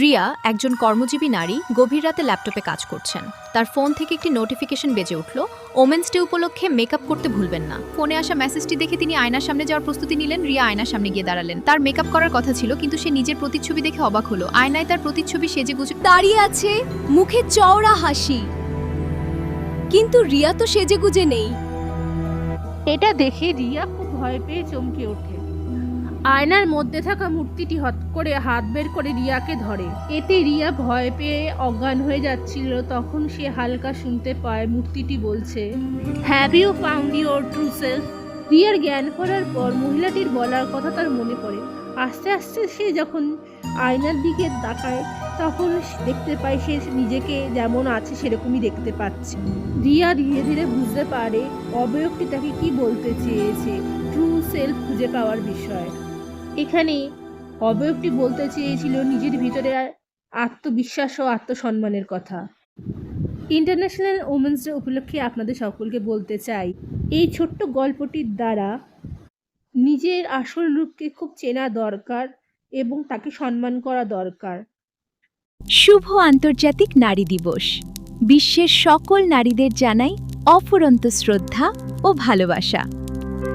রিয়া একজন কর্মজীবী নারী গভীর রাতে ল্যাপটপে কাজ করছেন। তার ফোন থেকে একটি নোটিফিকেশন বেজে উঠল, ওমেন্স ডে উপলক্ষে মেকআপ করতে ভুলবেন না। ফোনে আসা মেসেজটি দেখে তিনি আয়নার সামনে যাওয়ার প্রস্তুতি নিলেন। রিয়া আয়নার সামনে গিয়ে দাঁড়ালেন। তার মেকআপ করার কথা ছিল, কিন্তু সে নিজের প্রতিচ্ছবি দেখে অবাক হলো। আয়নায় তার প্রতিচ্ছবি সেজেগুজে দাঁড়িয়ে আছে, মুখে চওড়া হাসি, কিন্তু রিয়া তো সেজেগুজে নেই। এটা দেখে রিয়া খুব ভয় পেয়ে চমকে ওঠে। আয়নার মধ্যে থাকা মূর্তিটি হট করে হাত বের করে রিয়াকে ধরে। এতে রিয়া ভয় পেয়ে অজ্ঞান হয়ে যাচ্ছিল। তখন সে হালকা শুনতে পায় মূর্তিটি বলছে, have you found your true self? রিয়ার জ্ঞান ফেরার পর মহিলাটির বলার কথা তার মনে পড়ে। আস্তে আস্তে সে যখন আয়নার দিকে তাকায় তখন দেখতে পায় সে নিজেকে যেমন আছে সেরকমই দেখতে পাচ্ছে। রিয়া ধীরে ধীরে বুঝতে পারে অবয়বটি তাকে কি বলতে চেয়েছে, ট্রু সেলফ খুঁজে পাওয়ার বিষয়। এখানে অবয়বটি বলতে চেয়েছিল নিজের ভিতরে আত্মবিশ্বাস ও আত্মসম্মানের কথা। ইন্টারন্যাশনাল ওমেন্স ডে উপলক্ষে আপনাদের সকলকে বলতে চাই, এই ছোট্ট গল্পটির দ্বারা নিজের আসল রূপকে খুব চেনা দরকার এবং তাকে সম্মান করা দরকার। শুভ আন্তর্জাতিক নারী দিবস। বিশ্বের সকল নারীদের জানাই অফুরন্ত শ্রদ্ধা ও ভালোবাসা।